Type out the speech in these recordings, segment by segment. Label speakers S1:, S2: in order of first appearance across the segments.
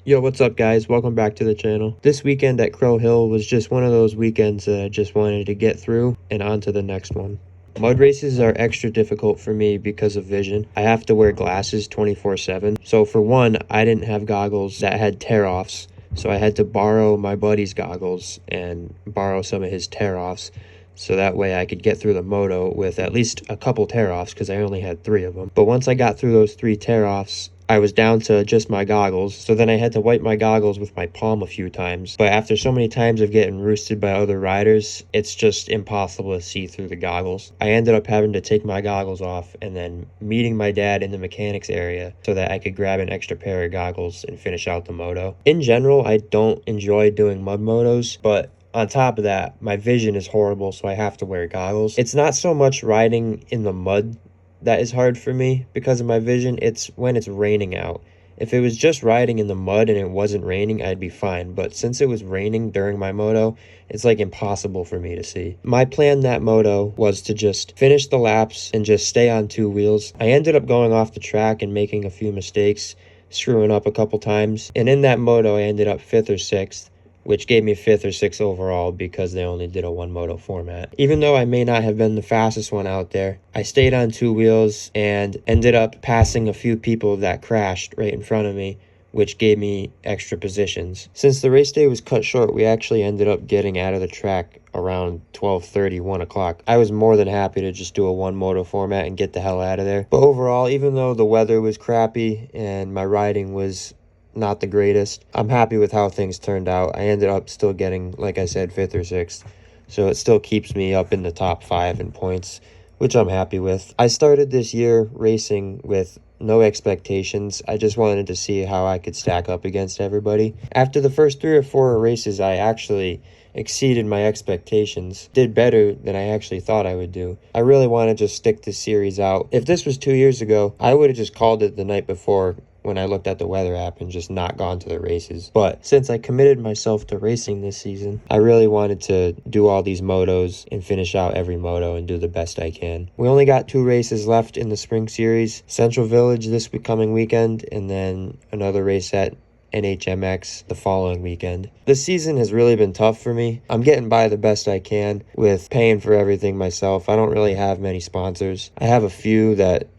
S1: Yo, what's up guys? Welcome back to the channel. This weekend at Crow Hill was just one of those weekends that I just wanted to get through and on to the next one. Mud races are extra difficult for me because of vision. I have to wear glasses 24/7. So for one, I didn't have goggles that had tear-offs. So I had to borrow my buddy's goggles and borrow some of his tear-offs. So that way I could get through the moto with at least a couple tear-offs because I only had 3 of them. But once I got through those 3 tear-offs, I was down to just my goggles, so then I had to wipe my goggles with my palm a few times. But after so many times of getting roosted by other riders, it's just impossible to see through the goggles. I ended up having to take my goggles off and then meeting my dad in the mechanics area so that I could grab an extra pair of goggles and finish out the moto. In general, I don't enjoy doing mud motos, but on top of that, my vision is horrible, so I have to wear goggles. It's not so much riding in the mud that is hard for me because of my vision. It's when it's raining out. If it was just riding in the mud and it wasn't raining, I'd be fine. But since it was raining during my moto, it's like impossible for me to see. My plan that moto was to just finish the laps and just stay on 2 wheels. I ended up going off the track and making a few mistakes, screwing up a couple times. And in that moto, I ended up 5th or 6th. Which gave me 5th or 6th overall because they only did a 1 moto format. Even though I may not have been the fastest one out there, I stayed on 2 wheels and ended up passing a few people that crashed right in front of me, which gave me extra positions. Since the race day was cut short, we actually ended up getting out of the track around 12:30, 1 o'clock. I was more than happy to just do a 1 moto format and get the hell out of there. But overall, even though the weather was crappy and my riding was not the greatest, I'm happy with how things turned out. I ended up still getting, like I said, 5th or 6th. So it still keeps me up in the top 5 in points, which I'm happy with. I started this year racing with no expectations. I just wanted to see how I could stack up against everybody. After the first 3 or 4 races, I actually exceeded my expectations, did better than I actually thought I would do. I really want to just stick this series out. If this was 2 years ago, I would have just called it the night before when I looked at the weather app and just not gone to the races. But since I committed myself to racing this season, I really wanted to do all these motos and finish out every moto and do the best I can. We only got 2 races left in the spring series. Central Village this coming weekend, and then another race at NHMX the following weekend. This season has really been tough for me. I'm getting by the best I can with paying for everything myself. I don't really have many sponsors. I have a few that,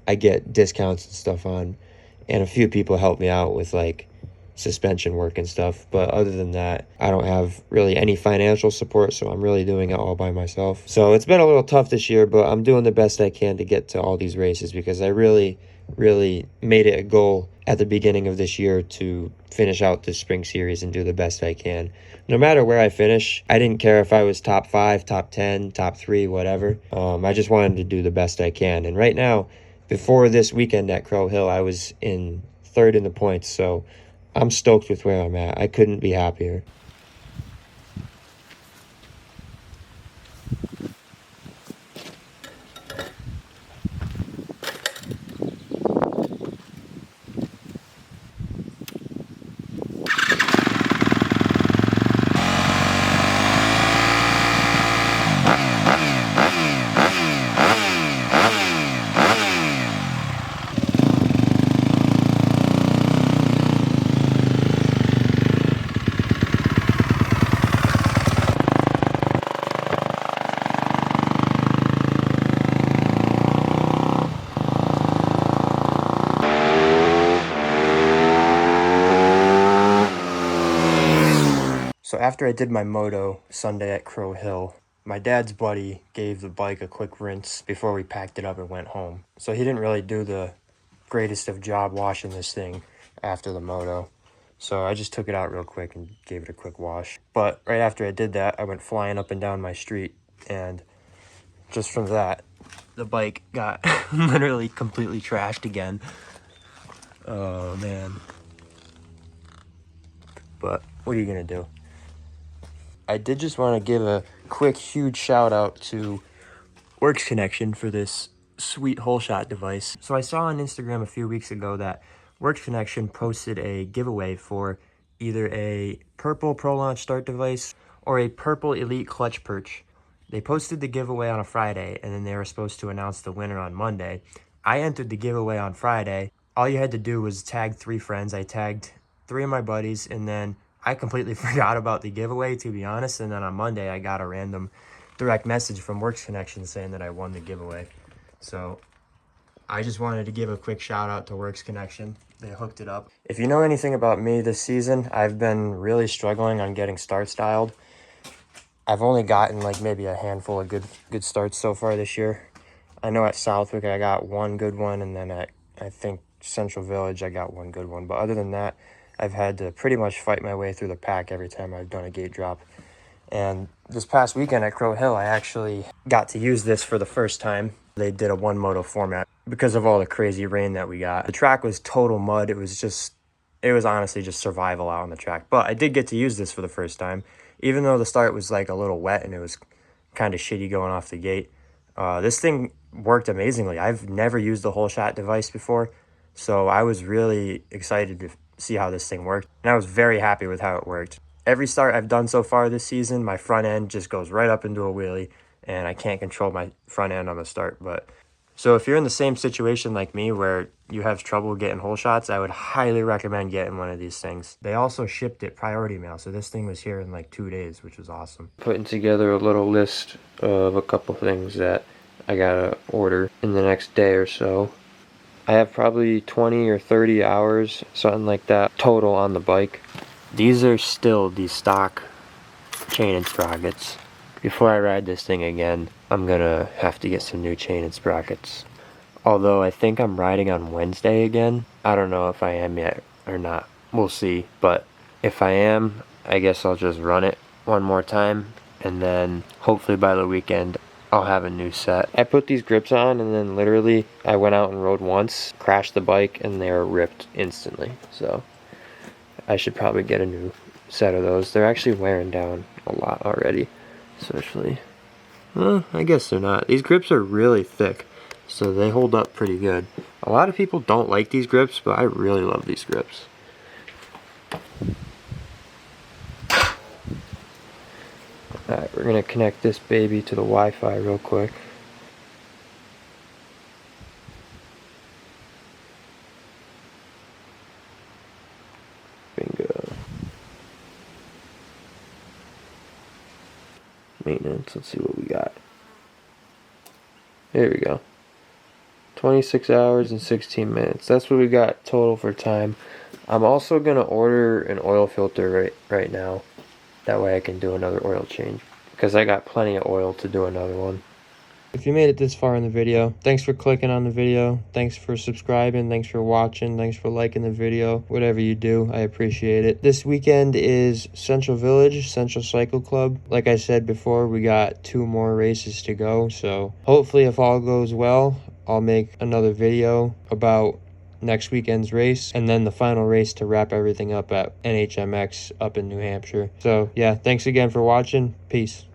S1: I get discounts and stuff on, and a few people help me out with like suspension work and stuff. But other than that, I don't have really any financial support, so I'm really doing it all by myself. So it's been a little tough this year, but I'm doing the best I can to get to all these races because I really made it a goal at the beginning of this year to finish out the spring series and do the best I can. No matter where I finish, I didn't care if I was top 5, top 10, top 3, whatever. I just wanted to do the best I can. And right now, before this weekend at Crow Hill, I was in 3rd in the points, so I'm stoked with where I'm at. I couldn't be happier. So after I did my moto Sunday at Crow Hill, my dad's buddy gave the bike a quick rinse before we packed it up and went home. So he didn't really do the greatest of job washing this thing after the moto. So I just took it out real quick and gave it a quick wash. But right after I did that, I went flying up and down my street, and just from that, the bike got literally completely trashed again. Oh man. But what are you gonna do? I did just want to give a quick, huge shout out to Works Connection for this sweet hole shot device. So I saw on Instagram a few weeks ago that Works Connection posted a giveaway for either a purple Pro Launch Start device or a purple Elite Clutch Perch. They posted the giveaway on a Friday, and then they were supposed to announce the winner on Monday. I entered the giveaway on Friday. all you had to do was tag 3 friends. I tagged 3 of my buddies, and then I completely forgot about the giveaway, to be honest. And then on Monday, I got a random direct message from Works Connection saying that I won the giveaway. So I just wanted to give a quick shout out to Works Connection. They hooked it up. If you know anything about me this season, I've been really struggling on getting starts dialed. I've only gotten like maybe a handful of good starts so far this year. I know at Southwick I got one good one, and then at, I think, Central Village I got one good one. But other than that, I've had to pretty much fight my way through the pack every time I've done a gate drop. And this past weekend at Crow Hill, I actually got to use this for the first time. They did a one moto format because of all the crazy rain that we got. The track was total mud. It was honestly just survival out on the track. But I did get to use this for the first time, even though the start was like a little wet and it was kind of shitty going off the gate. This thing worked amazingly. I've never used the whole shot device before, so I was really excited to see how this thing worked, and I was very happy with how it worked. Every start I've done so far this season, my front end just goes right up into a wheelie, and I can't control my front end on the start. But so if you're in the same situation like me where you have trouble getting hole shots, I would highly recommend getting one of these things. They also shipped it priority mail, so this thing was here in like 2 days, which was awesome. Putting together a little list of a couple things that I gotta order in the next day or so. I have probably 20 or 30 hours, something like that, total on the bike. These are still the stock chain and sprockets. Before I ride this thing again, I'm gonna have to get some new chain and sprockets. Although I think I'm riding on Wednesday again. I don't know if I am yet or not. We'll see. But if I am, I guess I'll just run it one more time, and then hopefully by the weekend I'll have a new set. I put these grips on, and then literally I went out and rode once, crashed the bike, and they were ripped instantly. So I should probably get a new set of those. They're actually wearing down a lot already, especially. Well, I guess they're not. These grips are really thick, so they hold up pretty good. A lot of people don't like these grips, but I really love these grips. Alright, we're going to connect this baby to the Wi-Fi real quick. Bingo. Maintenance, let's see what we got. There we go. 26 hours and 16 minutes. That's what we got total for time. I'm also going to order an oil filter right now. That way I can do another oil change, because I got plenty of oil to do another one. If you made it this far in the video, thanks for clicking on the video. Thanks for subscribing. Thanks for watching. Thanks for liking the video. Whatever you do, I appreciate it. This weekend is Central Village, Central Cycle Club. Like I said before, we got 2 more races to go. So hopefully if all goes well, I'll make another video about next weekend's race, and then the final race to wrap everything up at NHMX up in New Hampshire. So yeah, thanks again for watching. Peace.